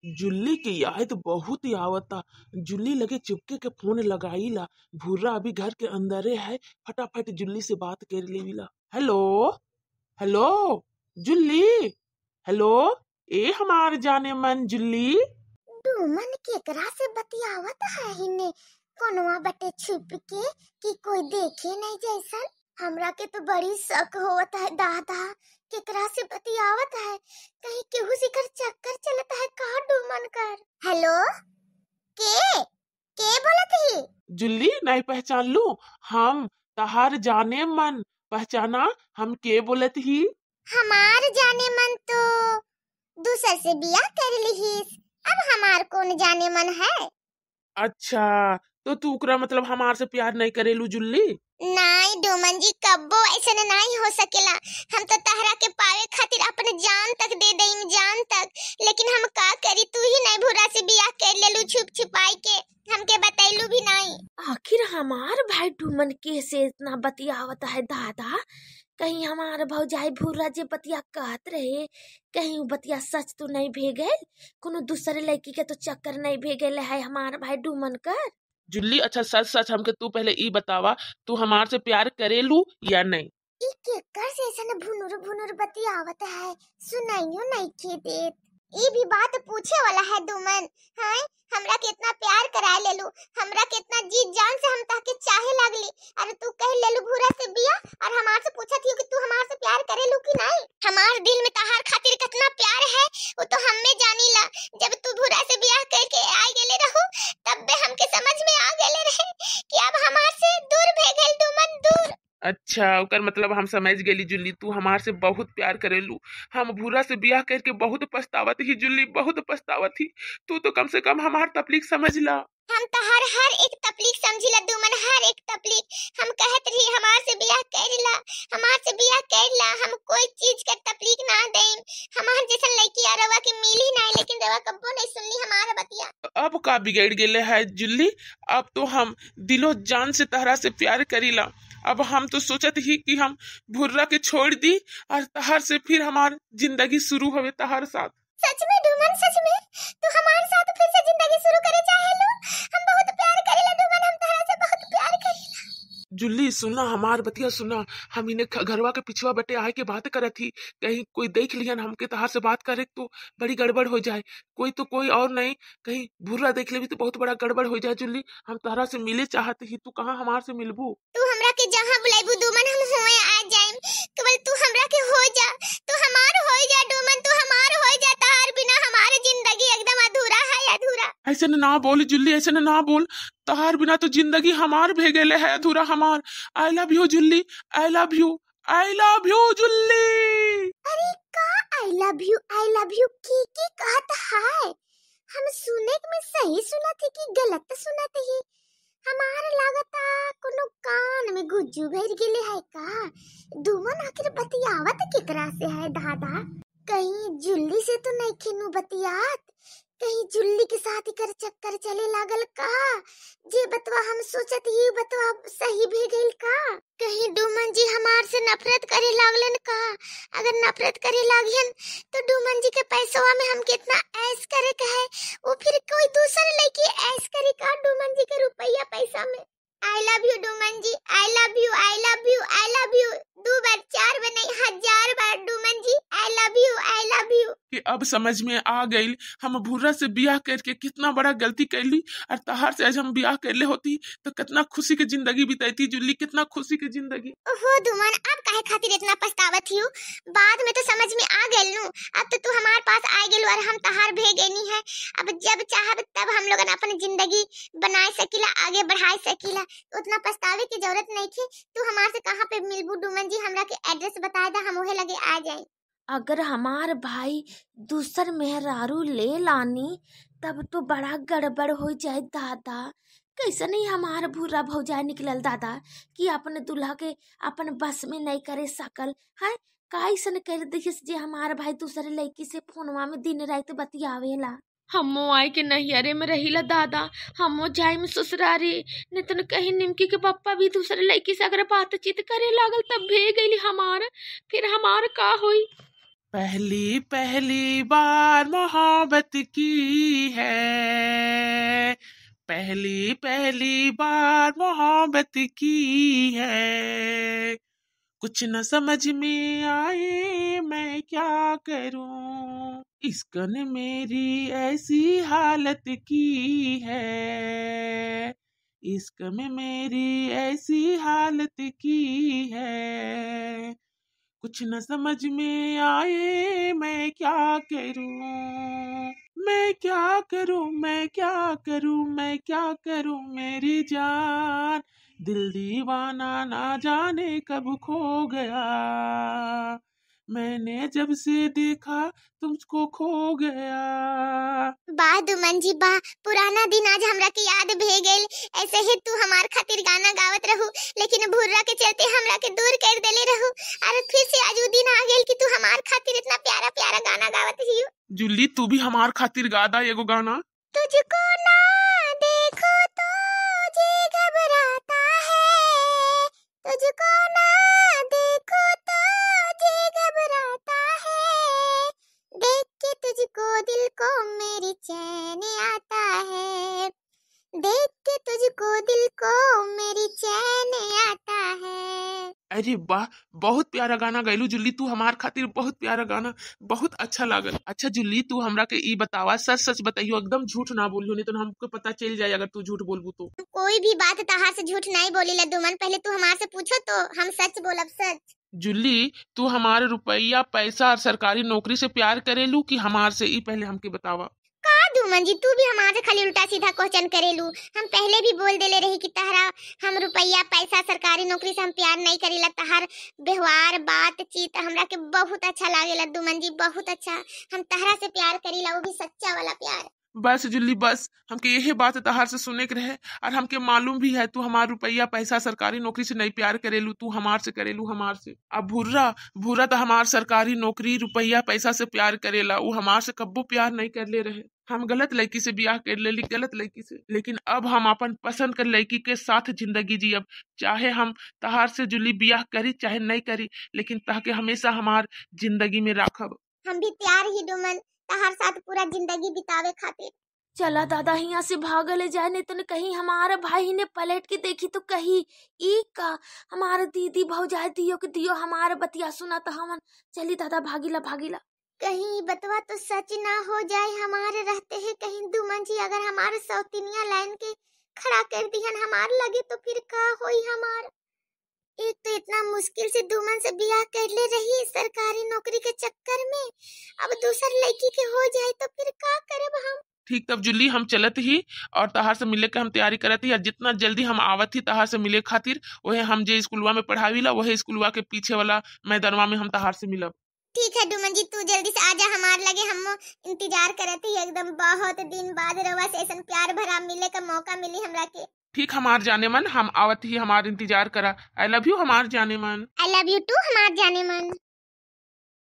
जुल्ली के याद बहुत ही आवता। जुल्ली लगे चुपके के फोन लगाईला। भूरा अभी घर के अंदरे है, फटाफट जुल्ली से बात कर लेविला। Hello hello Julli, hello. ए हमार जाने मन जुल्ली। डूमन केकरा से बतियावत है हिने कोनवा बटे छुप के कि कोई देखे नहीं जैसन। हमरा के तो बड़ी शक होवत है दादा, केकरा से बतियावत है, कहीं केहू से कर चक्कर चलता है का डूमन कर। हेलो, के बोलत ही? जुल्ली नहीं पहचान लू? हम तहार जाने मन, पहचाना हम के बोलत ही? हमार जाने मन तो दूसर से बियाह कर लिहिस, अब हमार कौन जाने मन है। अच्छा, तो तू उकरा मतलब हमार से प्यार नहीं करेलू जुल्ली? नहीं डूमन जी, कब्बो ऐसे नहीं हो सकेला। हम तो तहरा के पावे खातिर अपने जान तक दे देम, जान तक। लेकिन हम का करी, तू ही नहीं भूरा से बियाह कर लेलू छुप छुपाई के, हमके बतैलू भी नहीं। आखिर हमार भाई डूमन के से इतना बतियावत है दादा? कहीं हमार भौजाई भूरा जे बतिया कहत रहे, कहीं बतिया सच तो नहीं भेगल? कोनो दूसरे लड़की के तो चक्कर नहीं भेगल है हमार भाई डूमन कर? जुल्ली अच्छा सच सच हमके तू पहले ई बतावा, तू हमार से प्यार करेलू या नहीं? ई केकर से ऐसा भुनुर भुनुर बतियावत है, सुनाइयो नहीं के देत। ई भी बात पूछे वाला है डूमन, हाय हमरा कितना प्यार कराए लेलू, हमरा कितना जी जान से हम ताके चाहे लागली। अरे तू कह लेलू भूरा से बिया और हमार से पूछत ही कि तू हमार से प्यार करेलू कि नहीं। हमार दिल में तहार खातिर कितना प्यार है वो तो हम्मे जानीला। जब तू भूरा से बियाह करके आ गेले रहू तब बे हमके समझ में आ गेले रहे कि अब हमार से दूर भेगल डूमन, दूर। अच्छा, ओकर मतलब हम समझ गेली जुल्ली, तू हमार से बहुत प्यार करेलू। हम भूरा से बियाह करके बहुत पछतावत ही जुल्ली, बहुत पछतावत ही। तू तो कम से कम हमार तकलीफ समझ ला। हम तो हर एक तकलीफ समझिला डूमन, हर एक तकलीफ। हम कहत रही हमार से बियाह करिला, हमार से बियाह करिला, हम कोई चीज का तकलीफ ना देम। हमार जैसन लड़की रवा के मिली नहीं, लेकिन रवा कब्बो नहीं सुनली हमार बतिया। अब का बिगड़ गेले है जुल्ली? अब तो हम दिलो जान से तहरा से प्यार करीला। अब हम तो सोचत ही कि हम भुर्रा के छोड़ दी और तहार से फिर हमार जिंदगी शुरू होवे तहार साथ। सच में डूमन, सच में तू हमारे साथ फिर से जिंदगी शुरू करे चाहेलू? हम बहुत प्यार करेला डूमन, हम तहरा से बहुत प्यार करेला। जुल्ली सुना, हमार बतिया सुना। हम इन्हें घरवा के पिछवा बटे आए के बात करत थी, कहीं कोई देख लिया ना हमके तहार से बात करे तो बड़ी गड़बड़ हो जाए। कोई तो कोई और नहीं, कहीं भूरा देख ले भी तो बहुत बड़ा गड़बड़ हो जाए। जुल्ली हम तहरा से मिले चाहते ही, तू कहाँ हमार से मिलबू? तू हमरा के जहाँ बुलाइबू डूमन हम होए आ जाएम, केवल तू हमरा के हो जा, तू हमार हो जा डूमन, तू हमार हो जा। तहार बिना हमारी जिंदगी एकदम अधूरा है, अधूरा। ऐसे ना बोल जुल्ली, ऐसे ना बोल। तहार बिना तो जिंदगी हमार भेगेले है अधूरा हमार। I love you Julie, I love you, I love you Julie. अरे का आई लव यू की कहत है? हम सुने में सही सुना थे कि गलत सुना थे? हमार लागता कोनो कान में गुज्जू भर गेले है का? डूमन आखिर बतियावत केकरा से है दादा? कहीं जुल्ली से तो नहीं खिनु बतियात, कहीं जुल्ली के साथ ही कर चक्कर चले लागल का? जे बतवा हम सोचत ही बतवा सही भेगल का? कहीं डूमन जी हमार से नफरत करे लागलन का? अगर नफरत करे लागियन तो डूमन जी के पैसवा में हम कितना ऐश करे का है, वो फिर कोई दूसरे लड़की ऐश करे का डूमन जी के रुपया पैसा में? I love you Duman ji, I love you, I love you, I love you. 2 बार 4 बार नहीं 1000 बार Duman ji, I love you, I love you. कि अब समझ में आ गई हम भूरा से बियाह करके कितना बड़ा गलती कैली, और तहार से आज हम बियाह करले होती तो कितना खुशी की जिंदगी बिताती जुल्ली, कितना खुशी की जिंदगी। ओहो डूमन, अब काहे खातिर इतना पछतावत हियो? बाद में तो समझ में आ गेल नु। अब तो तू हमारे पास आ गेल और हम तहार भेगेनी है। अब जब चाहब तब हम लोगन अपन जिंदगी बनाए सकीला, आगे बढ़ाए सकीला। उतना पछतावे की जरूरत नहीं थी। तू हमार से कहाँ पे मिलबू डूमन जी? हमरा के एड्रेस बता दे, हम ओहे लगे आ जाए। अगर हमार भाई दूसर मेहरारू ले लानी तब तो बड़ा गड़बड़ हो जाए दादा। कैसे नहीं हमार भूरा भौजाई निकलल दादा कि अपने दूल्हा के अपन बस में नहीं करे सकल है? कैसन कर दिखिस जे हमार भाई दूसरे लड़की से फोनवा में दिन रात बतियावेला। हमो आए के नैहरे में रहीला दादा, हमो जाए में ससुरारी, नहीं तो कहीं निमकी के पप्पा भी दूसरे लड़की से अगर बातचीत करे लागल तब भे गई हमार, फिर हमार का होई? पहली पहली बार मोहब्बत की है, पहली पहली बार मोहब्बत की है, कुछ न समझ में आए मैं क्या करूं, इश्क ने मेरी ऐसी हालत की है, इश्क में मेरी ऐसी हालत की है, कुछ न समझ में आए मैं क्या करूं, मैं क्या करूं, मैं क्या करूं, मैं क्या करूं मेरी जान, दिल दीवाना ना जाने कब खो गया, मैंने जब से देखा तुमको खो गया। बा दुमन जी बा, पुराना दिन आज हमरा के याद भे गेल। ऐसे ही तू हमार खातिर गाना गावत रहू, लेकिन भुर्रा के चलते हमरा के दूर कर देले रहू। अरे फिर से आज वो दिन आ गेल कि तू हमार खातिर इतना प्यारा प्यारा गाना गावत हियो। जुल्ली तू भी हमार खातिर गा दा एगो गाना। तुझको ना देखो तो जी घबराता है, तुझको ना देखो तो जी घबराता है, देख के तुझको दिल को मेरी चैन आता है, देख के तुझको दिल को मेरी चैन आता है। अरे वाह, बहुत प्यारा गाना गैलू जुल्ली तू हमार खातिर, बहुत प्यारा गाना, बहुत अच्छा लागल। अच्छा जुल्ली तू हमरा के ई बतावा, सच सच बताइयो, एकदम झूठ ना बोलियो, नहीं तो हमको पता चल जाए अगर तू झूठ बोलबू तो। कोई भी बात तहार से झूठ नहीं बोली लद्दुमन, पहले तू हमार से पूछो तो हम सच बोलब सच। जुल्ली तू हमारे रुपया पैसा और सरकारी नौकरी से प्यार करेलू कि हमार से, ई पहले हमके बतावा। का दुमन जी तू भी हमारे खाली उल्टा सीधा क्वेश्चन करेलू। हम पहले भी बोल देले रही कि तहरा हम रुपया पैसा सरकारी नौकरी से हम प्यार नहीं करेला। तहार व्यवहार बातचीत हमरा के बहुत अच्छा लागेला दुमन जी, बहुत अच्छा। हम तहरा से प्यार करीला, वो भी सच्चा वाला प्यार। बस जुल्ली बस, हमके यही बात तहार से सुने के रहे, और हमके मालूम भी है तू हमार रुपया पैसा सरकारी नौकरी से नहीं प्यार करेलू, तू हमार से करेलू, हमार से। अब भुर्रा भुर्रा तो हमार सरकारी नौकरी रुपया पैसा से प्यार करेला, वो हमार से कब्बो प्यार नहीं कर ले रहे। हम गलत लड़की से ब्याह कर लेली, गलत लड़की से, लेकिन अब हम अपन पसंद कर लड़की के साथ जिंदगी जियब। चाहे हम तहार से जुल्ली ब्याह करी चाहे नहीं करी, लेकिन तहके हमेशा हमार जिंदगी में राखब। हम भी तैयार ही दुमन तहार साथ पूरा जिंदगी बितावे खातिर। चला दादा यहाँ से भागले जाए, नहीं तो कहीं हमारा भाई ने पलट के देखी तो कहीं ई का हमारे दीदी भौजाई दियो के दियो हमारे बतिया सुना तो हमन चली दादा भागीला भागीला। कहीं बतवा तो सच ना हो जाए हमारे रहते हैं। कहीं दुमन जी अगर हमारे सौतीनिया लाइन के खड़ा कर दिहन हमार लगे तो फिर का होई हमार। एक तो इतना मुश्किल से दुमन से ब्याह कर ले रही सरकारी नौकरी के चक्कर में, अब दूसर लड़की के हो जाए तो फिर का करब हम। ठीक तब जुल्ली हम चलत ही और तहार से मिले के हम तैयारी करत ही, और जितना जल्दी हम आवत ही तहार से मिले खातिर, वही हम जे स्कूलवा में पढ़ावीला वही स्कूलवा के पीछे वाला मैदानवा में हम तहार से मिलब। ठीक है डुमन जी, तू जल्दी से आजा हमार लगे, हम इंतजार करत ही एकदम बहुत दिन बाद रवा से ऐसा प्यार भरा मिले का मौका मिली हमरा के। ठीक हमार जाने मन, हम आवत ही हमार इंतजार करा। आई लव यू हमार जाने मन। आई लव यू टू हमार जाने मन।